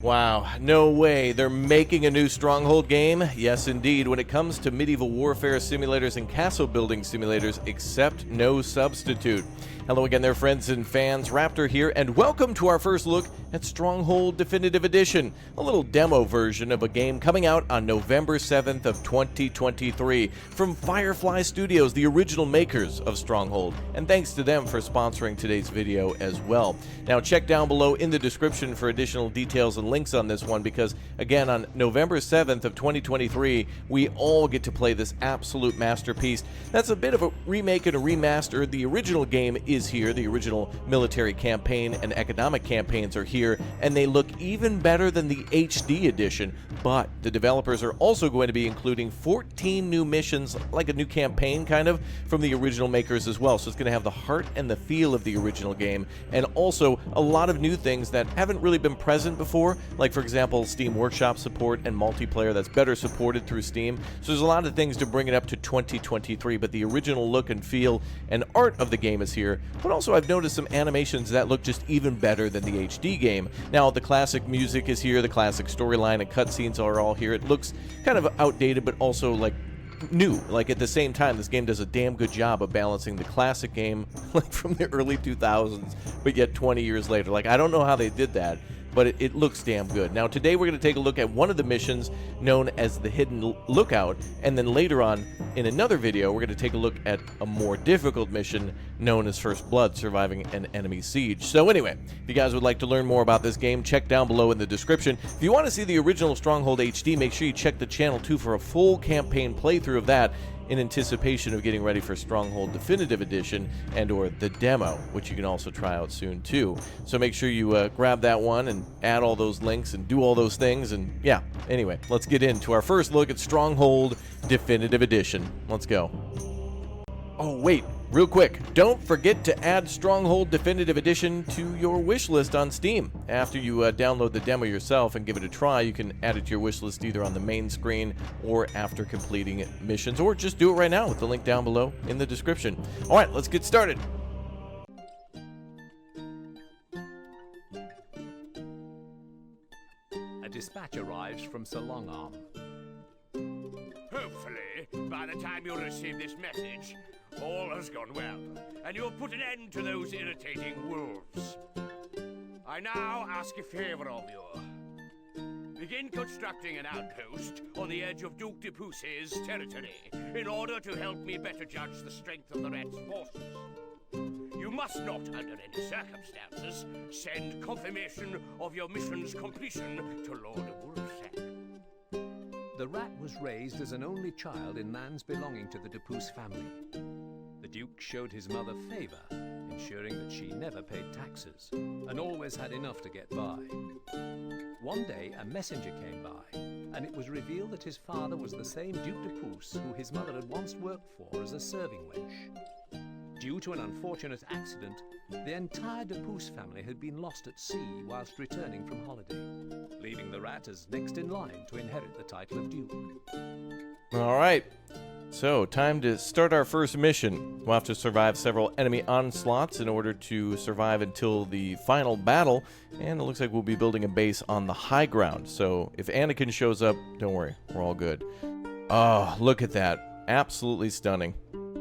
Wow, no way. They're making a new Stronghold game? Yes, indeed. When it comes to medieval warfare simulators and castle building simulators, accept no substitute. Hello again there, friends and fans. Raptor here, and welcome to our first look at Stronghold Definitive Edition, a little demo version of a game coming out on November 7th of 2023 from Firefly Studios, the original makers of Stronghold, and thanks to them for sponsoring today's video as well. Now check down below in the description for additional details and links on this one, because again, on November 7th of 2023, we all get to play this absolute masterpiece. That's a bit of a remake and a remaster. The original game is here. The original military campaign and economic campaigns are here, and they look even better than the HD edition, but the developers are also going to be including 14 new missions, like a new campaign kind of, from the original makers as well. So it's going to have the heart and the feel of the original game, and also a lot of new things that haven't really been present before, like for example Steam Workshop support and multiplayer that's better supported through Steam. So there's a lot of things to bring it up to 2023, but the original look and feel and art of the game is here. But also I've noticed some animations that look just even better than the HD game. Now the classic music is here, the classic storyline and cutscenes are all here. It looks kind of outdated, but also like new. Like at the same time, this game does a damn good job of balancing the classic game like from the early 2000s, but yet 20 years later. Like, I don't know how they did that, but it looks damn good. Now today we're going to take a look at one of the missions known as the Hidden Lookout, and then later on in another video we're going to take a look at a more difficult mission known as First Blood, surviving an enemy siege. So anyway, if you guys would like to learn more about this game, check down below in the description. If you want to see the original Stronghold HD, make sure you check the channel too for a full campaign playthrough of that, in anticipation of getting ready for Stronghold Definitive Edition and or the demo, which you can also try out soon too. So make sure you grab that one and add all those links and do all those things. And yeah, anyway, let's get into our first look at Stronghold Definitive Edition. Let's go. Oh wait, real quick, don't forget to add Stronghold Definitive Edition to your wish list on Steam. After you download the demo yourself and give it a try, you can add it to your wish list either on the main screen or after completing missions, or just do it right now with the link down below in the description. Alright, let's get started. A dispatch arrives from Sir Longarm. Hopefully, by the time you receive this message, all has gone well, and you have put an end to those irritating wolves. I now ask a favor of you. Begin constructing an outpost on the edge of Duke de Pousse's territory in order to help me better judge the strength of the Rat's forces. You must not, under any circumstances, send confirmation of your mission's completion to Lord Wolfsack. The Rat was raised as an only child in lands belonging to the de Pouce family. The Duke showed his mother favor, ensuring that she never paid taxes and always had enough to get by. One day, a messenger came by, and it was revealed that his father was the same Duke de Pouce who his mother had once worked for as a serving wench. Due to an unfortunate accident, the entire de Pouce family had been lost at sea whilst returning from holiday, leaving the Rat as next in line to inherit the title of Duke. Alright, so time to start our first mission. We'll have to survive several enemy onslaughts in order to survive until the final battle, and it looks like we'll be building a base on the high ground. So if Anakin shows up, don't worry, we're all good. Oh, look at that. Absolutely stunning.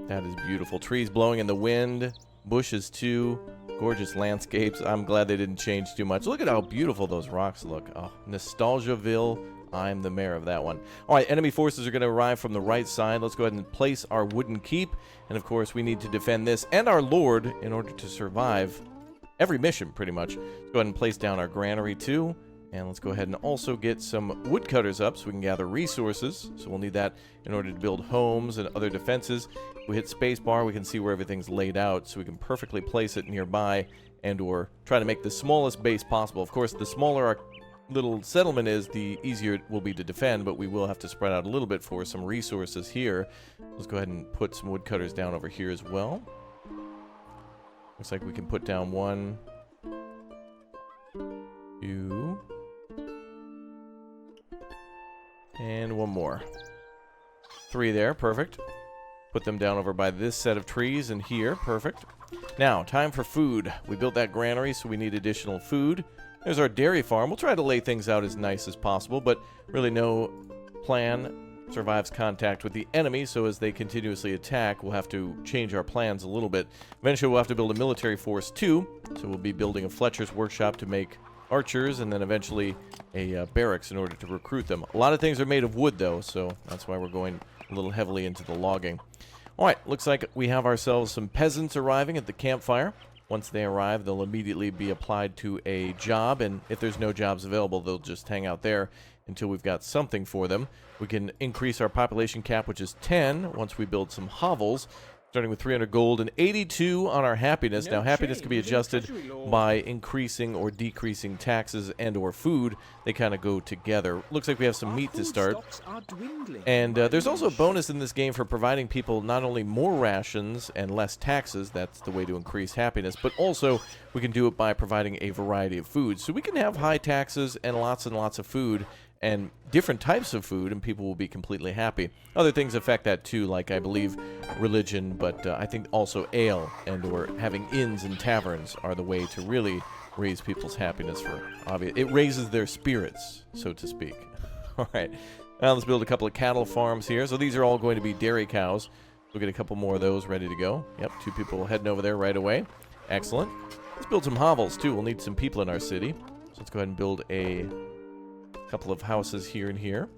That is beautiful. Trees blowing in the wind, bushes too, gorgeous landscapes. I'm glad they didn't change too much. Look at how beautiful those rocks look. Oh, Nostalgiaville. I'm the mayor of that one. All right, enemy forces are going to arrive from the right side. Let's go ahead and place our wooden keep. And of course, we need to defend this and our lord in order to survive every mission, pretty much. Let's go ahead and place down our granary too. And let's go ahead and also get some woodcutters up so we can gather resources. So we'll need that in order to build homes and other defenses. If we hit spacebar, we can see where everything's laid out, so we can perfectly place it nearby and or try to make the smallest base possible. Of course, the smaller our little settlement is, the easier it will be to defend, but we will have to spread out a little bit for some resources here. Let's go ahead and put some woodcutters down over here as well. Looks like we can put down 1, 2, and 1 more. 3 there, perfect. Put them down over by this set of trees and here, perfect. Now, time for food. We built that granary, so we need additional food. There's our dairy farm. We'll try to lay things out as nice as possible, but really no plan survives contact with the enemy, so as they continuously attack, we'll have to change our plans a little bit. Eventually, we'll have to build a military force, too, so we'll be building a Fletcher's workshop to make archers, and then eventually a barracks in order to recruit them. A lot of things are made of wood, though, so that's why we're going a little heavily into the logging. Alright, looks like we have ourselves some peasants arriving at the campfire. Once they arrive, they'll immediately be applied to a job, and if there's no jobs available, they'll just hang out there until we've got something for them. We can increase our population cap, which is 10, once we build some hovels, starting with 300 gold and 82 on our happiness. Now, happiness can be adjusted by increasing or decreasing taxes and or food. They kind of go together. Looks like we have some meat to start. And there's also a bonus in this game for providing people not only more rations and less taxes, that's the way to increase happiness, but also we can do it by providing a variety of food. So we can have high taxes and lots of food, and different types of food, and people will be completely happy. Other things affect that too, like I believe religion, but I think also ale and or having inns and taverns are the way to really raise people's happiness for obvious. It raises their spirits, so to speak. All right, now let's build a couple of cattle farms here. So these are all going to be dairy cows. We'll get a couple more of those ready to go. Yep, 2 people heading over there right away. Excellent. Let's build some hovels too. We'll need some people in our city. So let's go ahead and build a couple of houses here and here.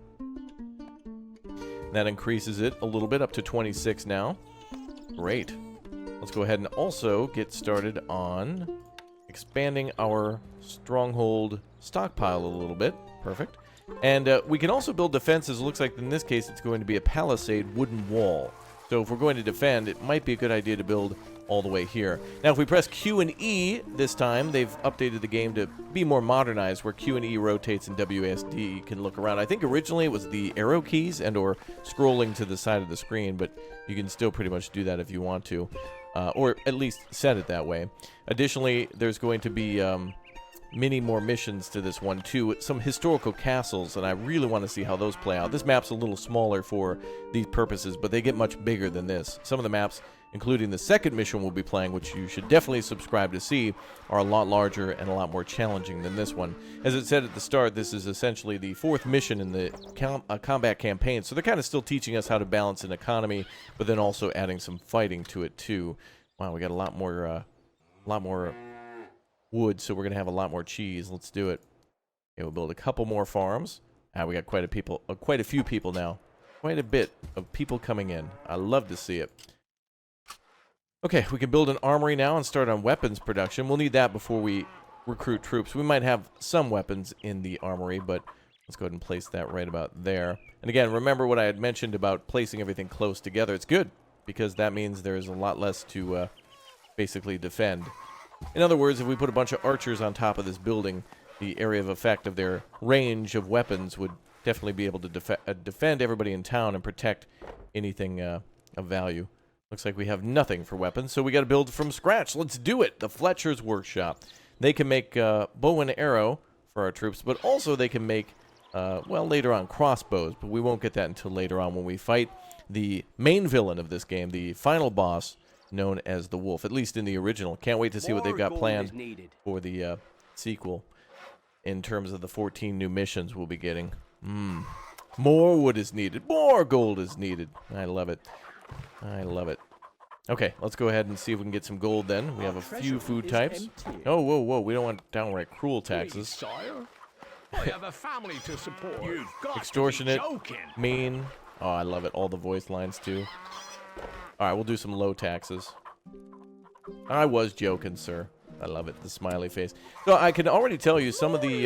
That increases it a little bit up to 26 now. Great. Let's go ahead and also get started on expanding our stronghold stockpile a little bit. Perfect. And we can also build defenses. It looks like in this case it's going to be a palisade wooden wall. So if we're going to defend, it might be a good idea to build all the way here. Now, if we press Q and E this time, they've updated the game to be more modernized, where Q and E rotates and WSD can look around. I think originally it was the arrow keys and or scrolling to the side of the screen, but you can still pretty much do that if you want to, or at least set it that way. Additionally, there's going to be many more missions to this one too, some historical castles, and I really want to see how those play out. This map's a little smaller for these purposes, but they get much bigger than this. Some of the maps, including the second mission we'll be playing, which you should definitely subscribe to see, are a lot larger and a lot more challenging than this one. As it said at the start, this is essentially the 4th mission in the combat campaign, so they're kind of still teaching us how to balance an economy, but then also adding some fighting to it too. Wow, we got a lot more wood, so we're gonna have a lot more cheese. Let's do it. Okay, we'll build a couple more farms. We got quite a few people now. Quite a bit of people coming in. I love to see it. Okay, we can build an armory now and start on weapons production. We'll need that before we recruit troops. We might have some weapons in the armory, but let's go ahead and place that right about there. And again, remember what I had mentioned about placing everything close together. It's good, because that means there's a lot less to basically defend. In other words, if we put a bunch of archers on top of this building, the area of effect of their range of weapons would definitely be able to defend everybody in town and protect anything of value. Looks like we have nothing for weapons, so we got to build from scratch. Let's do it! The Fletcher's workshop. They can make bow and arrow for our troops, but also they can make, well, later on, crossbows, but we won't get that until later on when we fight the main villain of this game, the final boss, known as the Wolf, at least in the original. Can't wait to see what they've got planned for the sequel in terms of the 14 new missions we'll be getting. More wood is needed. More gold is needed. I love it. I love it. Okay, let's go ahead and see if we can get some gold then. We have a few food types. Oh, whoa, whoa. We don't want downright cruel taxes. I have a family to support. You've got Extortionate, to be joking. mean. Oh, I love it. All the voice lines too. All right, we'll do some low taxes. I was joking, sir. I love it. The smiley face. So I can already tell you some of the,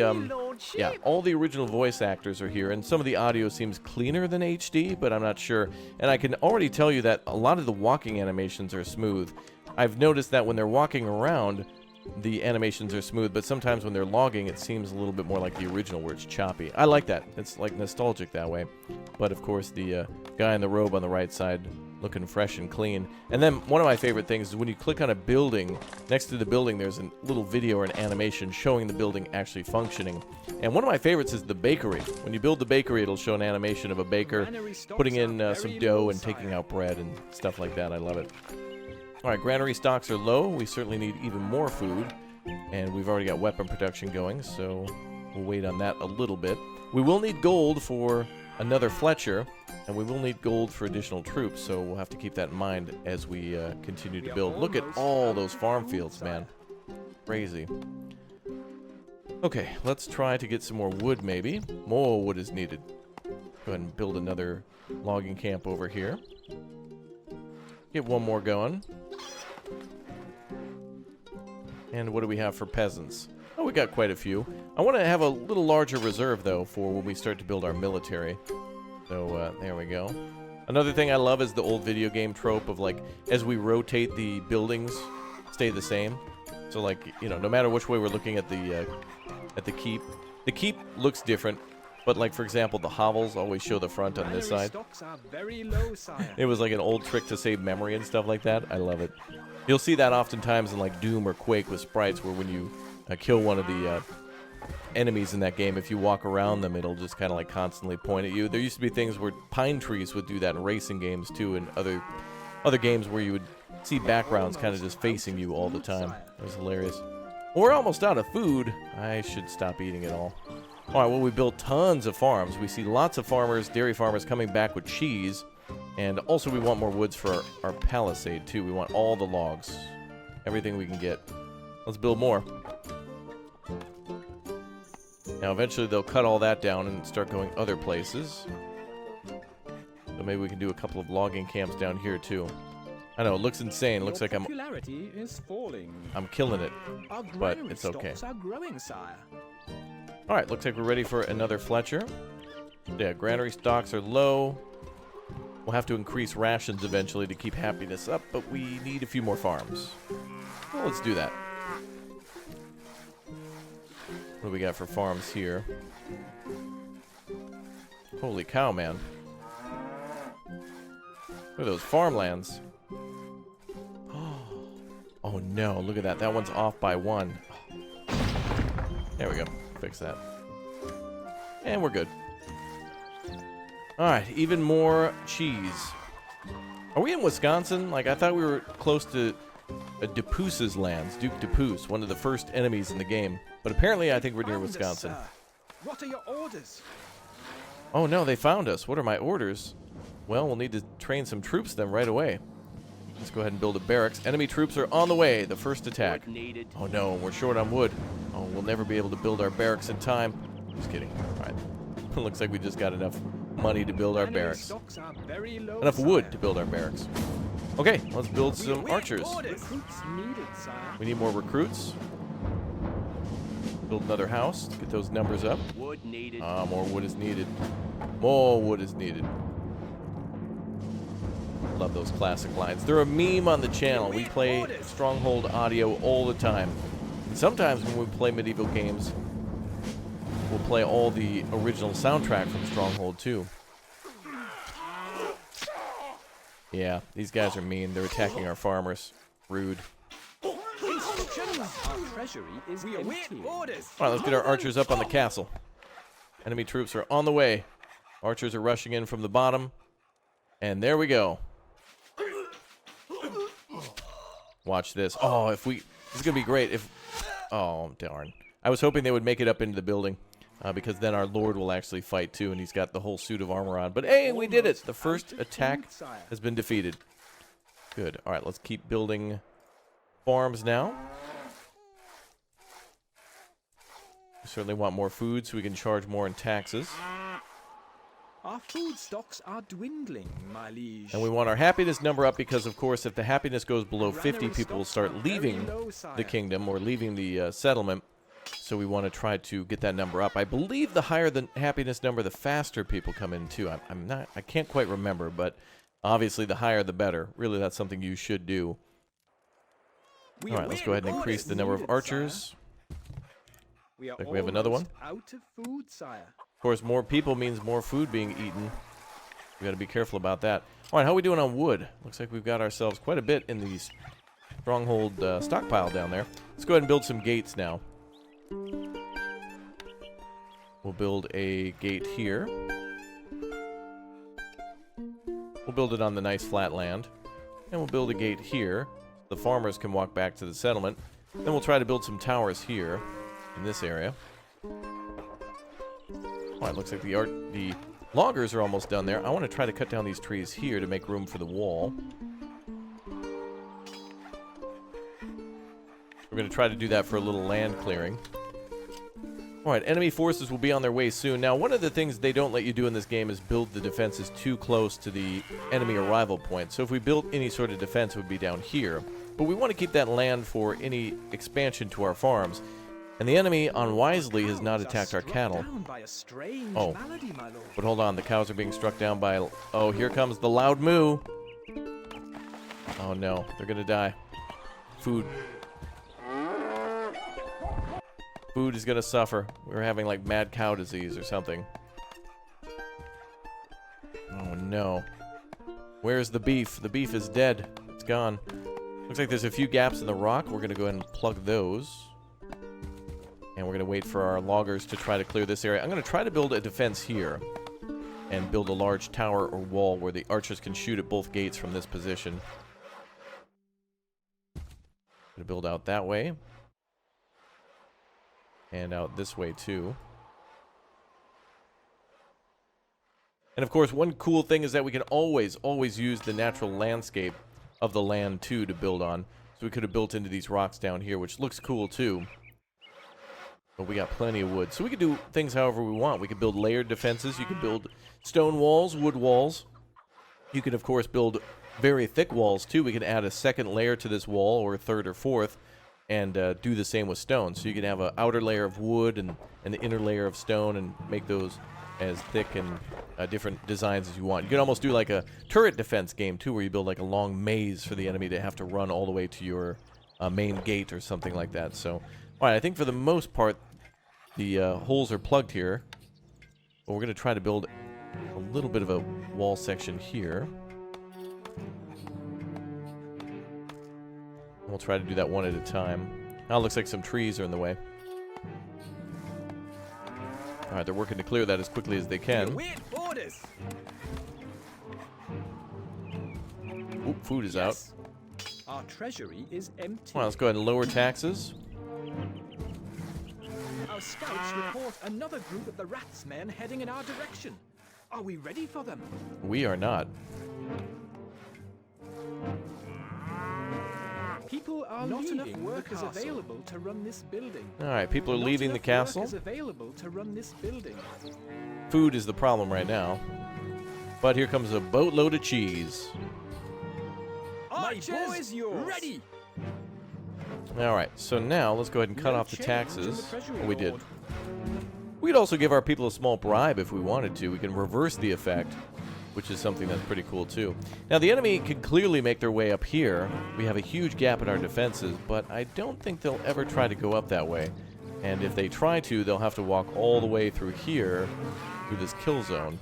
yeah, all the original voice actors are here, and some of the audio seems cleaner than HD, but I'm not sure. And I can already tell you that a lot of the walking animations are smooth. I've noticed that when they're walking around, the animations are smooth, but sometimes when they're logging, it seems a little bit more like the original where it's choppy. I like that. It's like nostalgic that way. But of course, the guy in the robe on the right side looking fresh and clean. And then one of my favorite things is when you click on a building, next to the building there's a little video or an animation showing the building actually functioning. And one of my favorites is the bakery. When you build the bakery, it'll show an animation of a baker putting in some dough and taking out bread and stuff like that. I love it. All right, granary stocks are low. We certainly need even more food. And we've already got weapon production going, so we'll wait on that a little bit. We will need gold for another Fletcher, and we will need gold for additional troops, so we'll have to keep that in mind as we continue to build. Look at all those farm fields, man. Crazy. Okay, let's try to get some more wood, maybe. More wood is needed. Go ahead and build another logging camp over here. Get one more going. And what do we have for peasants? Oh, we got quite a few. I want to have a little larger reserve, though, for when we start to build our military. So, there we go. Another thing I love is the old video game trope of, like, as we rotate, the buildings stay the same. So, like, you know, no matter which way we're looking at the keep looks different. But, like, for example, the hovels always show the front on this side. It was like an old trick to save memory and stuff like that. I love it. You'll see that oftentimes in, like, Doom or Quake with sprites, where when you kill one of the enemies in that game, if you walk around them, it'll just kind of, like, constantly point at you. There used to be things where pine trees would do that in racing games, too, and other games where you would see backgrounds kind of just facing you all the time. It was hilarious. We're almost out of food. I should stop eating it all. Alright, well, we built tons of farms. We see lots of farmers, dairy farmers, coming back with cheese. And also we want more woods for our palisade, too. We want all the logs. Everything we can get. Let's build more. Now, eventually they'll cut all that down and start going other places. So maybe we can do a couple of logging camps down here, too. I know, it looks insane. It looks like I'm killing it, but it's okay. Alright, looks like we're ready for another Fletcher. Yeah, granary stocks are low. We'll have to increase rations eventually to keep happiness up, but we need a few more farms. Well, let's do that. What do we got for farms here? Holy cow, man. Look at those farmlands. Oh no, look at that. That one's off by 1. There we go. Fix that. And we're good. Alright, even more cheese. Are we in Wisconsin? Like, I thought we were close to Depuce's lands. Duke Depuce, one of the first enemies in the game. But apparently I think we're near Wisconsin. What are your orders? Oh no, they found us. What are my orders? Well, we'll need to train some troops then right away. Let's go ahead and build a barracks. Enemy troops are on the way. The first attack. Oh no, we're short on wood. Oh, we'll never be able to build our barracks in time. Just kidding. Alright. Looks like we just got enough money to build our barracks. Enough wood to build our barracks. Okay, let's build some archers. We need more recruits. Build another house to get those numbers up. More wood is needed. More wood is needed. Love those classic lines. They're a meme on the channel. We play Stronghold audio all the time. And sometimes when we play medieval games, we'll play all the original soundtrack from Stronghold too. Yeah, these guys are mean. They're attacking our farmers. Rude. Alright, let's get our archers up on the castle. Enemy troops are on the way. Archers are rushing in from the bottom. And there we go. Watch this. Oh, this is going to be great if... Oh, darn. I was hoping they would make it up into the building. Because then our lord will actually fight too, and he's got the whole suit of armor on. But hey, we did it! The first attack has been defeated. Good. Alright, let's keep building farms now. We certainly want more food so we can charge more in taxes. Our food stocks are dwindling, my liege. And we want our happiness number up because, of course, if the happiness goes below 50, people will start leaving the kingdom or leaving the settlement. So we want to try to get that number up. I believe the higher the happiness number, the faster people come in too. I can't quite remember, but obviously the higher the better. Really, that's something you should do. All right, let's go ahead and increase the number of archers. We have another one. Out of food, sire. Of course, more people means more food being eaten. We got to be careful about that. All right, how are we doing on wood? Looks like we've got ourselves quite a bit in the Stronghold stockpile down there. Let's go ahead and build some gates now. We'll build a gate here. We'll build it on the nice flat land. And we'll build a gate here. The farmers can walk back to the settlement. Then we'll try to build some towers here in this area. All right, looks like the loggers are almost done there. I want to try to cut down these trees here to make room for the wall. We're going to try to do that for a little land clearing. Alright, enemy forces will be on their way soon. Now, one of the things they don't let you do in this game is build the defenses too close to the enemy arrival point. So if we built any sort of defense, it would be down here. But we want to keep that land for any expansion to our farms. And the enemy, unwisely, has not attacked our cattle. Oh, but hold on, the cows are being struck down by... Oh, here comes the loud moo! Oh no, they're gonna die. Food. Food is gonna suffer. We're having like mad cow disease or something. Oh no. Where's the beef? The beef is dead. It's gone. Looks like there's a few gaps in the rock. We're gonna go ahead and plug those. And we're gonna wait for our loggers to try to clear this area. I'm gonna try to build a defense here. And build a large tower or wall where the archers can shoot at both gates from this position. Gonna build out that way. And out this way too. And of course, one cool thing is that we can always use the natural landscape of the land too to build on. So we could have built into these rocks down here, which looks cool too. But we got plenty of wood. So we could do things however we want. We could build layered defenses. You could build stone walls, wood walls. You could, of course, build very thick walls too. We could add a second layer to this wall, or a third or fourth. And do the same with stone. So you can have an outer layer of wood and the inner layer of stone and make those as thick and different designs as you want. You can almost do like a turret defense game too, where you build like a long maze for the enemy to have to run all the way to your main gate or something like that. So, alright, I think for the most part the holes are plugged here. But we're going to try to build a little bit of a wall section here. We'll try to do that one at a time. Now it looks like some trees are in the way. Alright, they're working to clear that as quickly as they can. Oop, food is out. Our treasury is empty. Well, let's go ahead and lower taxes. Our scouts report another group of the Rats men heading in our direction. Are we ready for them? We are not. People are not enough workers available to run this building. Alright, people are leaving the castle. Available to run this building. Food is the problem right now. But here comes a boatload of cheese. Archers, my boys, yours. Ready. Alright, so now let's go ahead and cut off the taxes. Well, we did. We could also give our people a small bribe if we wanted to. We can reverse the effect, which is something that's pretty cool too. Now the enemy can clearly make their way up here. We have a huge gap in our defenses, but I don't think they'll ever try to go up that way. And if they try to, they'll have to walk all the way through here, through this kill zone.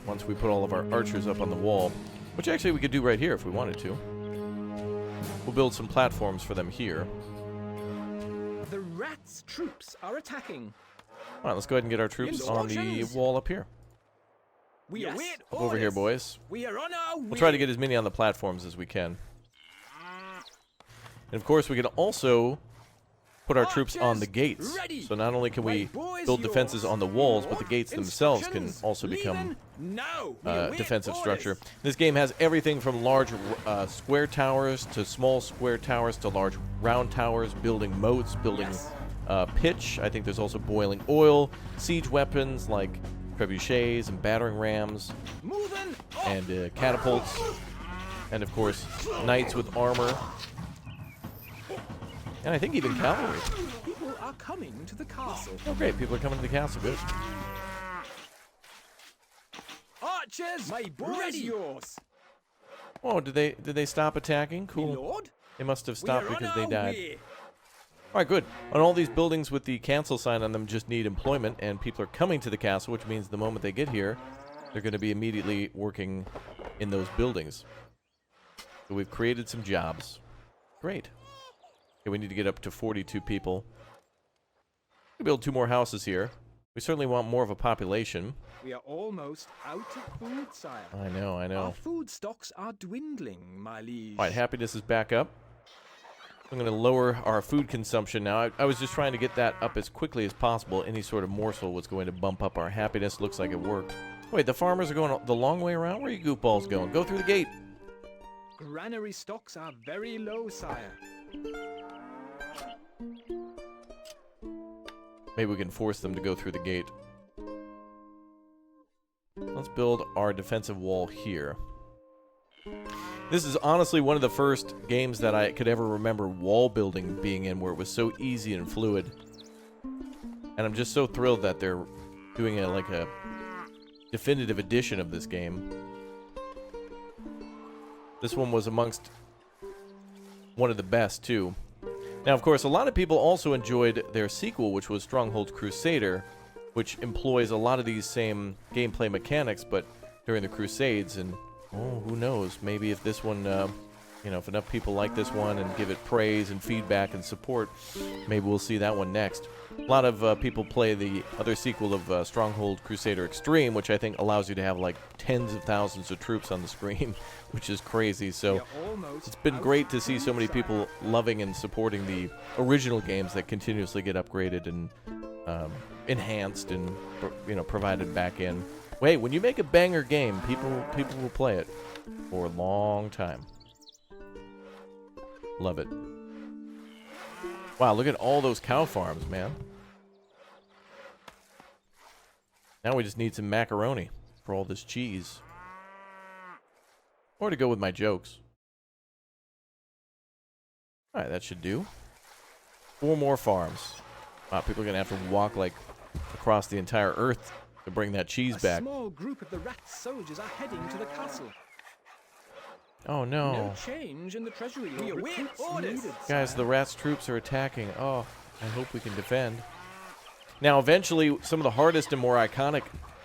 Once we put all of our archers up on the wall, which actually we could do right here if we wanted to. We'll build some platforms for them here. The Rats' troops are attacking. Alright, let's go ahead and get our troops on the wall up here. We await Up over here, boys. We are on our way. We'll try to get as many on the platforms as we can. And of course, we can also put our troops on the gates. So not only can we build defenses on the walls, but the gates themselves can also become defensive structure. This game has everything from large square towers to small square towers to large round towers, building moats, building pitch. I think there's also boiling oil, siege weapons like trebuchets and battering rams, and catapults, and of course knights with armor, and I think even cavalry. People are coming to the castle. Oh great, people are coming to the castle, good. Archers, my boys, yours. Oh, did they stop attacking? Cool. Lord, they must have stopped because they died. Alright, good. And all these buildings with the cancel sign on them just need employment, and people are coming to the castle, which means the moment they get here, they're going to be immediately working in those buildings. So we've created some jobs. Great. Okay, we need to get up to 42 people. We build 2 more houses here. We certainly want more of a population. We are almost out of food, sire. I know. Our food stocks are dwindling, my liege. Alright, happiness is back up. I'm going to lower our food consumption now. I was just trying to get that up as quickly as possible. Any sort of morsel was going to bump up our happiness. Looks like it worked. Wait, the farmers are going the long way around? Where are you goofballs going? Go through the gate. Granary stocks are very low, sire. Maybe we can force them to go through the gate. Let's build our defensive wall here. This is honestly one of the first games that I could ever remember wall building being in, where it was so easy and fluid. And I'm just so thrilled that they're doing like a definitive edition of this game. This one was amongst one of the best, too. Now, of course, a lot of people also enjoyed their sequel, which was Stronghold Crusader, which employs a lot of these same gameplay mechanics, but during the Crusades. And, oh, who knows? Maybe if this one, you know, if enough people like this one and give it praise and feedback and support, maybe we'll see that one next. A lot of people play the other sequel of Stronghold Crusader Extreme, which I think allows you to have like tens of thousands of troops on the screen, which is crazy. So it's been great to see so many people loving and supporting the original games that continuously get upgraded and enhanced and, you know, provided back in. Wait, when you make a banger game, people will play it for a long time. Love it. Wow, look at all those cow farms, man. Now we just need some macaroni for all this cheese. Or to go with my jokes. Alright, that should do. 4 more farms. Wow, people are going to have to walk, like, across the entire earth to bring that cheese back. A small group of the rat soldiers are heading to the castle. Oh, no. No change in the treasury. We await orders. Guys, the rats' troops are attacking. Oh, I hope we can defend. Now, eventually, some of the hardest and more iconic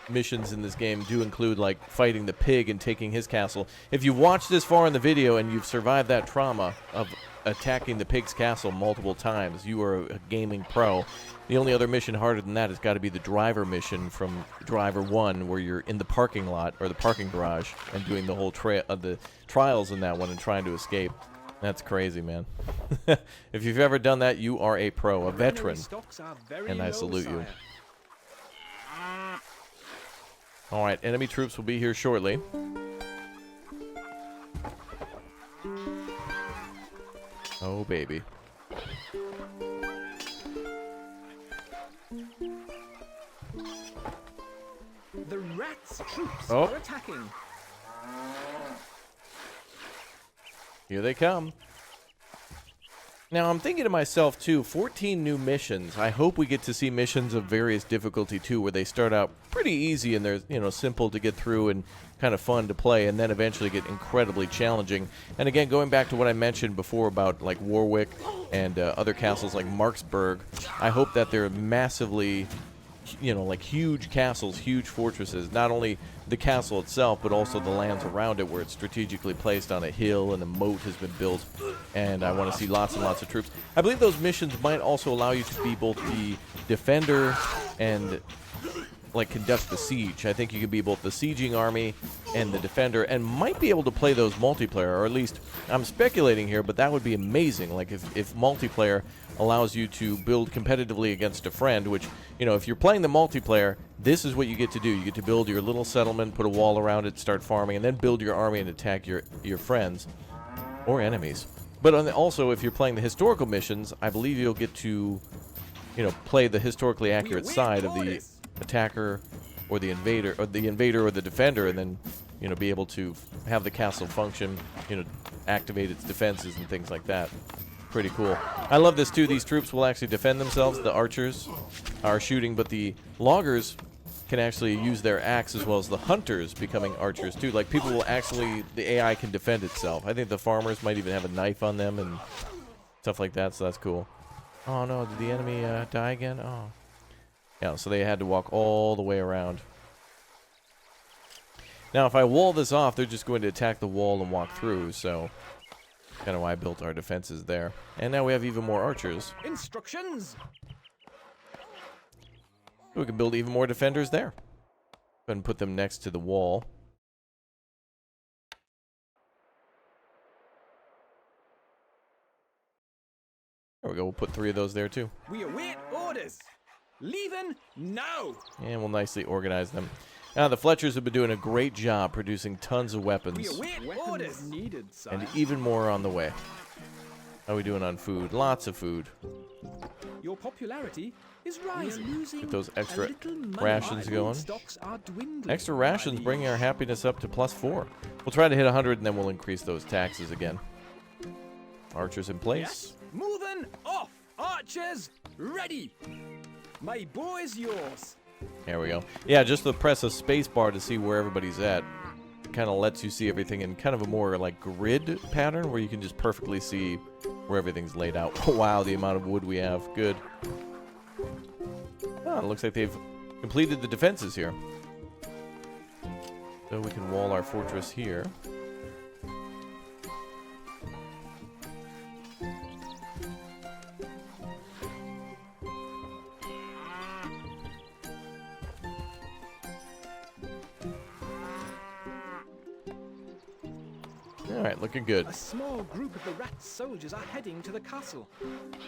missions in this game do include, like, fighting the pig and taking his castle. If you've watched this far in the video and you've survived that trauma of attacking the pig's castle multiple times, you are a gaming pro. The only other mission harder than that has got to be the driver mission from Driver 1, where you're in the parking lot, or the parking garage, and doing the whole the trials in that one and trying to escape. That's crazy, man. If you've ever done that, you are a pro, a veteran, and I salute you. Alright, enemy troops will be here shortly. Oh, baby. The rats' troops Oh. are attacking. Here they come. Now, I'm thinking to myself, too, 14 new missions. I hope we get to see missions of various difficulty, too, where they start out pretty easy and they're, you know, simple to get through and kind of fun to play, and then eventually get incredibly challenging. And again, going back to what I mentioned before about, like, Warwick and other castles like Marksburg, I hope that they're massively, you know, like huge castles, huge fortresses. Not only the castle itself, but also the lands around it, where it's strategically placed on a hill and a moat has been built. And I want to see lots and lots of troops. I believe those missions might also allow you to be both the defender and, like, conduct the siege. I think you could be both the sieging army and the defender, and might be able to play those multiplayer, or at least I'm speculating here, but that would be amazing. Like, if multiplayer allows you to build competitively against a friend, which, you know, if you're playing the multiplayer, this is what you get to do. You get to build your little settlement, put a wall around it, start farming, and then build your army and attack your friends or enemies. But also, if you're playing the historical missions, I believe you'll get to, you know, play the historically accurate side of the attacker or the invader, or the defender, and then, you know, be able to have the castle function, you know, activate its defenses and things like that. Pretty cool. I love this too. These troops will actually defend themselves. The archers are shooting, but the loggers can actually use their axe, as well as the hunters becoming archers too. Like, people will actually, the AI can defend itself. I think the farmers might even have a knife on them and stuff like that, so that's cool. Oh no, did the enemy die again? Oh. Yeah, so they had to walk all the way around. Now, if I wall this off, they're just going to attack the wall and walk through, so kind of why I built our defenses there. And now we have even more archers. Instructions. We can build even more defenders there. Go ahead and put them next to the wall. There we go. We'll put 3 of those there too. We await orders. Leaving now. And we'll nicely organize them. Now, the Fletchers have been doing a great job producing tons of We weapons. await orders. Needed, sire. And even more on the way. How are we doing on food? Lots of food. Your popularity is rising. Get those extra rations going. Stocks are dwindling. Extra rations bringing our happiness up to +4. We'll try to hit 100 and then we'll increase those taxes again. Archers in place. Yes. Moving off. Archers ready. My bow is yours. There we go. Yeah, just to press a space bar to see where everybody's at. It kind of lets you see everything in kind of a more like grid pattern where you can just perfectly see where everything's laid out. Wow, the amount of wood we have. Good. Oh, it looks like they've completed the defenses here. So we can wall our fortress here. Alright, looking good. A small group of the rat soldiers are heading to the castle.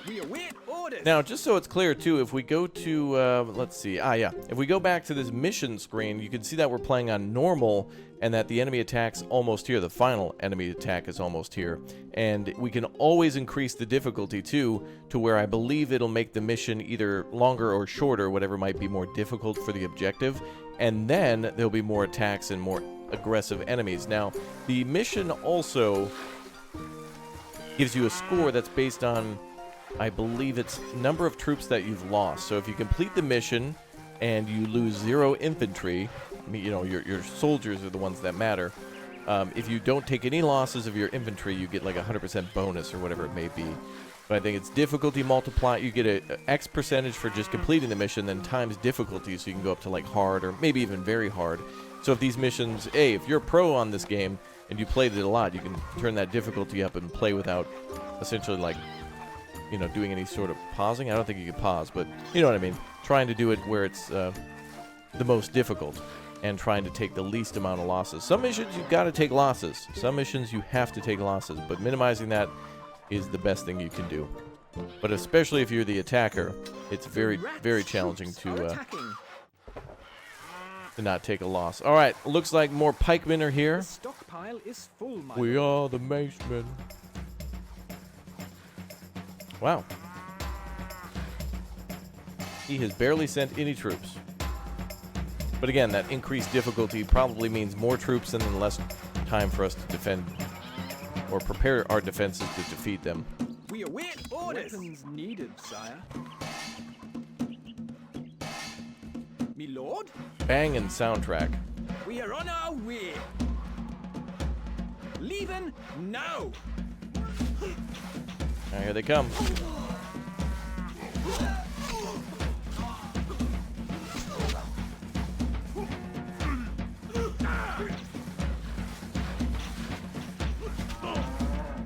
We await orders. Now, just so it's clear, too, if we go to, let's see, yeah. If we go back to this mission screen, you can see that we're playing on normal and that the enemy attack's almost here. The final enemy attack is almost here. And we can always increase the difficulty, too, to where I believe it'll make the mission either longer or shorter, whatever might be more difficult for the objective. And then there'll be more attacks and more aggressive enemies. Now, the mission also gives you a score that's based on, I believe it's number of troops that you've lost. So if you complete the mission and you lose 0 infantry, you know, your soldiers are the ones that matter. If you don't take any losses of your infantry, you get like a 100% bonus or whatever it may be. But I think it's difficulty multiply. You get a X percentage for just completing the mission, then times difficulty, so you can go up to like hard or maybe even very hard. So if these missions, if you're a pro on this game and you played it a lot, you can turn that difficulty up and play without essentially like, you know, doing any sort of pausing. I don't think you can pause, but you know what I mean. Trying to do it where it's the most difficult and trying to take the least amount of losses. Some missions you've got to take losses. Some missions you have to take losses, but minimizing that is the best thing you can do. But especially if you're the attacker, it's very, very challenging to not take a loss. All right, looks like more pikemen are here. The stockpile is full, my We lord. are the macemen. Wow. He has barely sent any troops. But again, that increased difficulty probably means more troops and then less time for us to defend or prepare our defenses to defeat them. We await orders. Weapons needed, sire. Me lord, Bangin' soundtrack. we are on our way. Leaving now. Now here they come.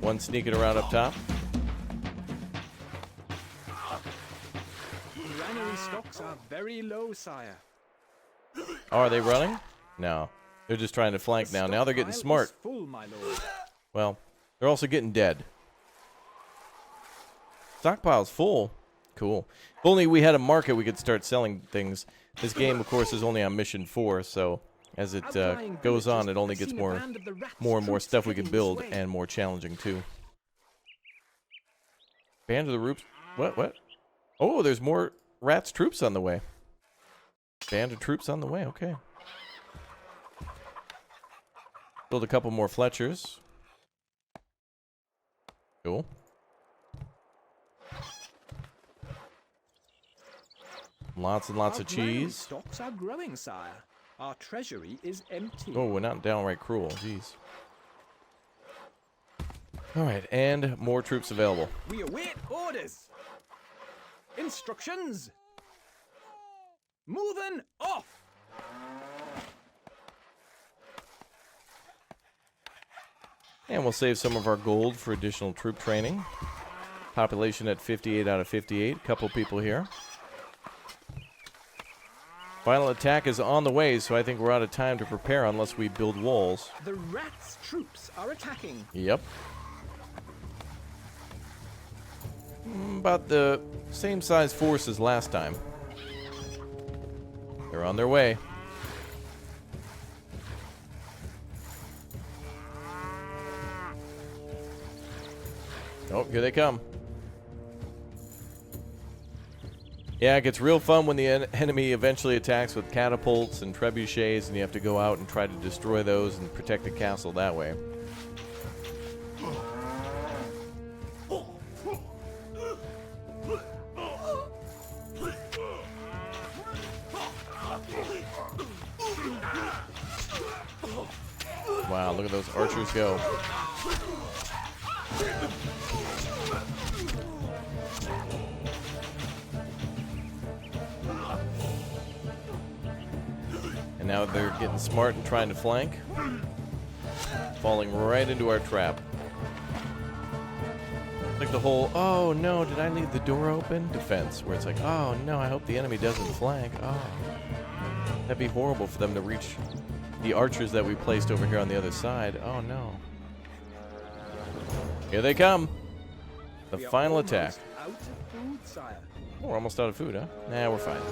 One sneaking around up top. Granary stocks are very low, sire. Oh, are they running? No. They're just trying to flank now. Now they're getting Stockpile is smart. full, my lord. Well, they're also getting dead. Stockpile's full. Cool. If only we had a market we could start selling things. This game, of course, is only on mission 4, so as it goes on, it only gets more and more stuff we can build, and more challenging too. Band of the Roots. What? Oh, there's more rats troops on the way. Band of troops on the way. Okay. Build a couple more Fletchers. Cool. Lots and lots of cheese. Stocks are growing, sire. Our treasury is empty. Oh, we're not downright cruel. Jeez. All right, and more troops available. We await orders. Instructions. Moving off. And we'll save some of our gold for additional troop training. Population at 58 out of 58. Couple people here. Final attack is on the way, so I think we're out of time to prepare unless we build walls. The rats' troops are attacking. Yep. About the same size force as last time. They're on their way. Oh, here they come. Yeah, it gets real fun when the enemy eventually attacks with catapults and trebuchets, and you have to go out and try to destroy those and protect the castle that way. Wow, look at those archers go. And now they're getting smart and trying to flank. Falling right into our trap. Like the whole, oh no, did I leave the door open? Defense, where it's like, oh no, I hope the enemy doesn't flank. Oh, that'd be horrible for them to reach the archers that we placed over here on the other side. Oh no. Here they come. The final attack. Out of food, sire. Oh, we're almost out of food, huh? Nah, we're fine.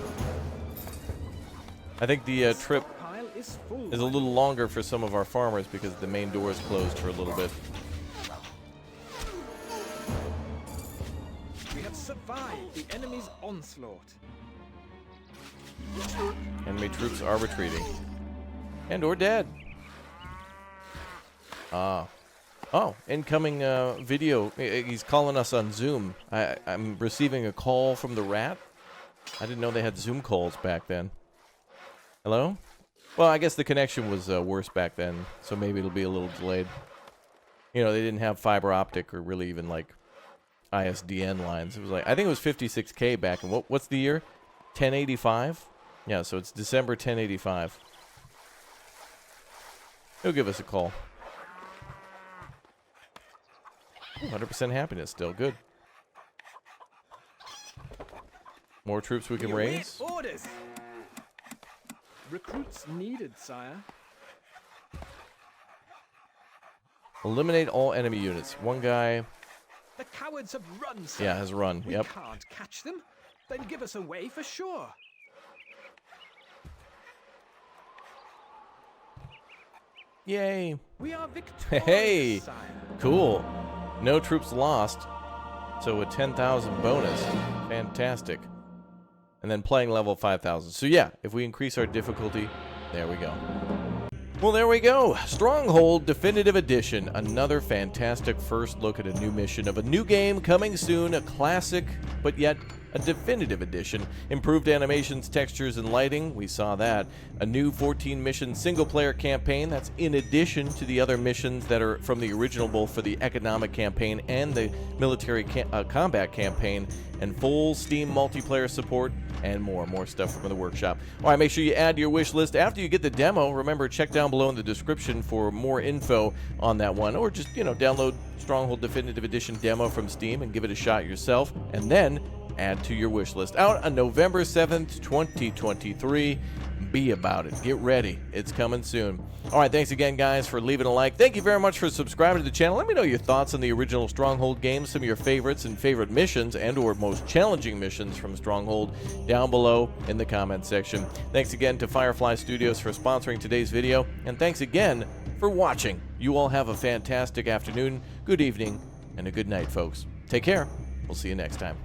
I think the trip Pile is full. is a little longer for some of our farmers because the main door is closed for a little bit. We have survived the enemy's onslaught. Enemy troops are retreating. And or dead. Ah. Oh, incoming video. He's calling us on Zoom. I'm receiving a call from the rat. I didn't know they had Zoom calls back then. Hello? Well, I guess the connection was worse back then, so maybe it'll be a little delayed. You know, they didn't have fiber optic or really even like ISDN lines. It was like, I think it was 56K back in, what's the year? 1085? Yeah, so it's December 1085. He'll give us a call. 100% happiness still. Good. More troops we can raise. Orders. Recruits needed, sire. Eliminate all enemy units. One guy, The cowards have run, sire. yeah, has run. We Yep. can't catch them. They'll give us away for sure. Yay. We are victorious, Hey. sire. Cool. No troops lost. So a 10,000 bonus. Fantastic. And then playing level 5,000. So yeah, if we increase our difficulty, there we go. Well, there we go. Stronghold Definitive Edition. Another fantastic first look at a new mission of a new game coming soon. A classic, but yet a definitive edition. Improved animations, textures, and lighting. We saw that. A new 14-mission single-player campaign. That's in addition to the other missions that are from the original, both for the economic campaign and the military combat campaign. And full Steam multiplayer support and more stuff from the workshop. All right, make sure you add to your wish list after you get the demo. Remember, check down below in the description for more info on that one, or just, you know, download Stronghold Definitive Edition demo from Steam and give it a shot yourself, and then add to your wish list. Out on November 7th, 2023. Be about it. Get ready. It's coming soon. All right, thanks again, guys, for leaving a like. Thank you very much for subscribing to the channel. Let me know your thoughts on the original Stronghold games, some of your favorites and favorite missions and or most challenging missions from Stronghold down below in the comment section. Thanks again to Firefly Studios for sponsoring today's video, and thanks again for watching. You all have a fantastic afternoon, good evening, and a good night, folks. Take care. We'll see you next time.